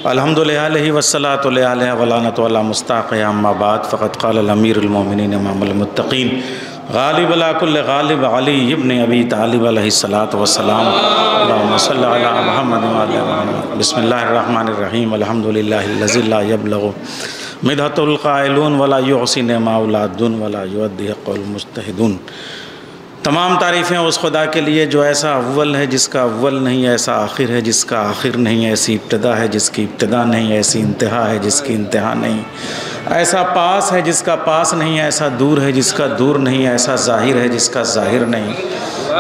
الحمد للہ والصلاۃ علیہ ولعنۃ علی مستحق اما بعد فقد قال الامیر المومنین امام المتقین غالب علی کل غالب علی ابن ابی طالب علیہ الصلاۃ والسلام اللہم صلی علی محمد وعلی محمد بسم اللہ الرحمن الرحیم الحمد للہ الذی لا یبلغ مدحۃ القائلون ولا یحصی نعماء العادون ولا یؤدی حق المجتہدون۔ تمام تعریفیں اس خدا کے لیے جو ایسا اول ہے جس کا اول نہیں، ایسا آخر ہے جس کا آخر نہیں، ایسی ابتدا ہے جس کی ابتدا نہیں، ایسی انتہا ہے جس کی انتہا نہیں، ایسا پاس ہے جس کا پاس نہیں، ایسا دور ہے جس کا دور نہیں، ایسا ظاہر ہے جس کا ظاہر نہیں،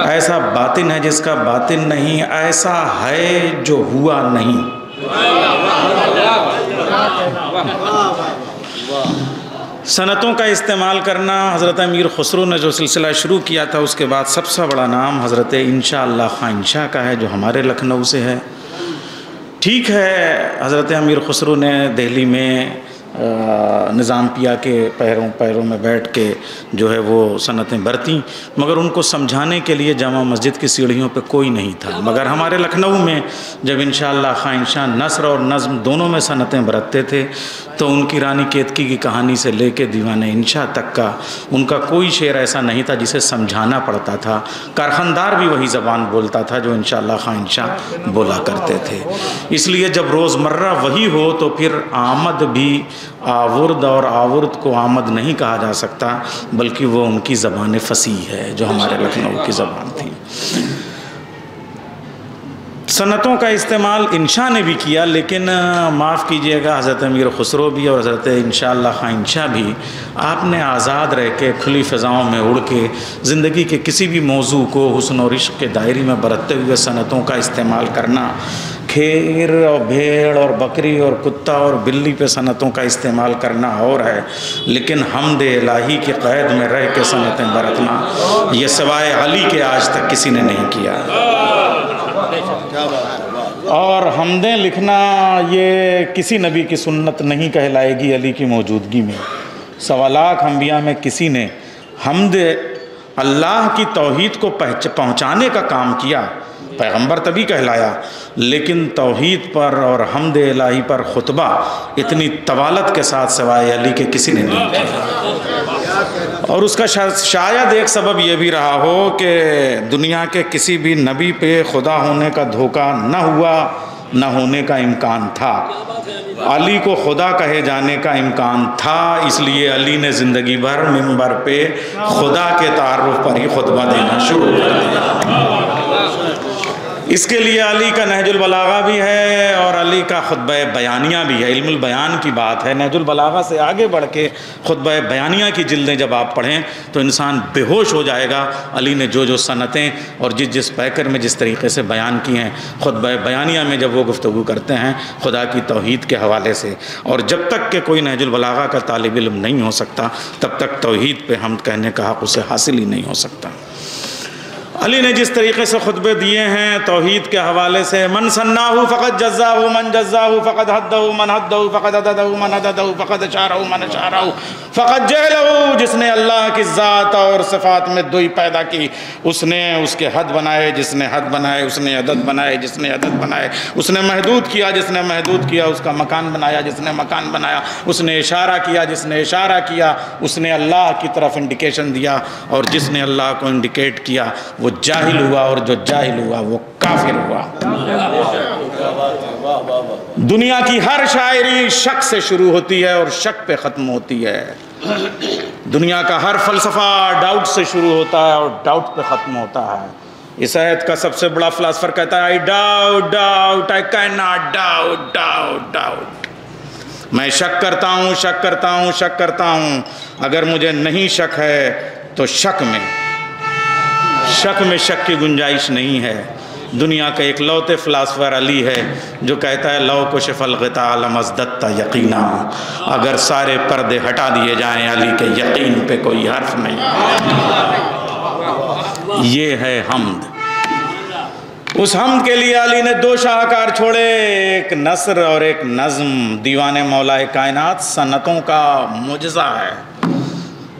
ایسا باطن ہے جس کا باطن نہیں، ایسا ہے جو ہوا نہیں۔ صنعتوں کا استعمال کرنا، حضرت امیر خسرو نے جو سلسلہ شروع کیا تھا اس کے بعد سب سے بڑا نام حضرت انشاءاللہ خان انشاء کا ہے جو ہمارے لکھنؤ سے ہے۔ ٹھیک ہے، حضرت امیر خسرو نے دہلی میں نظام پیا کے پیروں میں بیٹھ کے جو ہے وہ صنعتیں برتیں، مگر ان کو سمجھانے کے لیے جامع مسجد کی سیڑھیوں پہ کوئی نہیں تھا۔ مگر ہمارے لکھنؤ میں جب انشاءاللہ خان انشاء نثر اور نظم دونوں میں صنعتیں برتتے تھے تو ان کی رانی کیتکی کی کہانی سے لے کے دیوان انشاء تک کا ان کا کوئی شعر ایسا نہیں تھا جسے سمجھانا پڑتا تھا۔ کارخاندار بھی وہی زبان بولتا تھا جو انشاءاللہ خان انشاء بولا کرتے تھے۔ اس لیے جب روزمرہ وہی ہو تو پھر آمد بھی آورد اور آورد کو آمد نہیں کہا جا سکتا، بلکہ وہ ان کی زبان فصیح ہے جو ہمارے لکھنؤ کی زبان تھی۔ صنعتوں کا استعمال انشاء نے بھی کیا، لیکن معاف کیجئے گا حضرت امیر خسرو بھی اور حضرت انشاءاللہ خان انشاء بھی، آپ نے آزاد رہ کے کھلی فضاؤں میں اڑ کے زندگی کے کسی بھی موضوع کو حسن و عشق کے دائرے میں برتتے ہوئے صنعتوں کا استعمال کرنا، کھیر اور بھیڑ اور بکری اور کتا اور بلی پہ صنعتوں کا استعمال کرنا اور ہے، لیکن حمد الہی کی قید میں رہ کے صنعتیں برتنا یہ سوائے علی کے آج تک کسی نے نہیں کیا۔ اور حمدیں لکھنا یہ کسی نبی کی سنت نہیں کہلائے گی علی کی موجودگی میں۔ سوا لاکھ انبیاء میں کسی نے حمد اللہ کی توحید کو پہنچانے کا کام کیا، پیغمبر تبھی کہلایا، لیکن توحید پر اور حمد الہی پر خطبہ اتنی طوالت کے ساتھ سوائے علی کے کسی نے نہیں کیا۔ اور اس کا شاید ایک سبب یہ بھی رہا ہو کہ دنیا کے کسی بھی نبی پہ خدا ہونے کا دھوکہ نہ ہوا، نہ ہونے کا امکان تھا۔ علی کو خدا کہے جانے کا امکان تھا، اس لیے علی نے زندگی بھر منبر پہ خدا کے تعارف پر ہی خطبہ دینا شروع کر دیا۔ اس کے لیے علی کا نہج البلاغہ بھی ہے اور علی کا خطبہ بیانیہ بھی ہے۔ علم البیان کی بات ہے، نہج البلاغہ سے آگے بڑھ کے خطبہ بیانیہ کی جلدیں جب آپ پڑھیں تو انسان بے ہوش ہو جائے گا۔ علی نے جو صنعتیں اور جس پیکر میں جس طریقے سے بیان کی ہیں، خطبہ بیانیہ میں جب وہ گفتگو کرتے ہیں خدا کی توحید کے حوالے سے، اور جب تک کہ کوئی نہج البلاغہ کا طالب علم نہیں ہو سکتا تب تک توحید پہ حمد کہنے کا حق اسے حاصل ہی نہیں ہو سکتا۔ علی نے جس طریقے سے خطبے دیے ہیں توحید کے حوالے سے، من سناہو فقد جزاہو من جزاہو فقد حدہو من حدہو فقد عددہو من عددہو فقد اشارہو من اشارہو فقد جہلہو۔ جس نے اللہ کی ذات اور صفات میں دوئی پیدا کی اس نے اس کے حد بنائے، جس نے حد بنائے اس نے عدد بنائے، جس نے عدد بنائے اس نے محدود کیا، جس نے محدود کیا اس کا مکان بنایا، جس نے مکان بنایا اس نے اشارہ کیا، جس نے اشارہ کیا اس نے اللہ کی طرف انڈیکیشن دیا، اور جس نے اللہ کو انڈیکیٹ کیا وہ جاہل ہوا، اور جو جاہل ہوا وہ کافر ہوا۔ دنیا کی ہر شاعری شک سے شروع ہوتی ہے اور شک پہ ختم ہوتی ہے۔ دنیا کا ہر فلسفہ ڈاؤٹ سے شروع ہوتا ہے اور ڈاؤٹ پہ ختم ہوتا ہے۔ اس آیت کا سب سے بڑا فلاسفر کہتا ہے I doubt, doubt, I cannot doubt, doubt, doubt۔ میں شک کرتا ہوں، شک کرتا ہوں، شک کرتا ہوں، اگر مجھے نہیں شک ہے تو شک میں شک کی گنجائش نہیں ہے۔ دنیا کا ایک لوتے فلاسفر علی ہے جو کہتا ہے لو کشف الغطاء لمزددت یقینا، اگر سارے پردے ہٹا دیے جائیں علی کے یقین پہ کوئی حرف نہیں۔ یہ ہے حمد۔ اس حمد کے لیے علی نے دو شاہکار چھوڑے، ایک نثر اور ایک نظم۔ دیوان مولا کائنات صنعتوں کا معجزہ ہے۔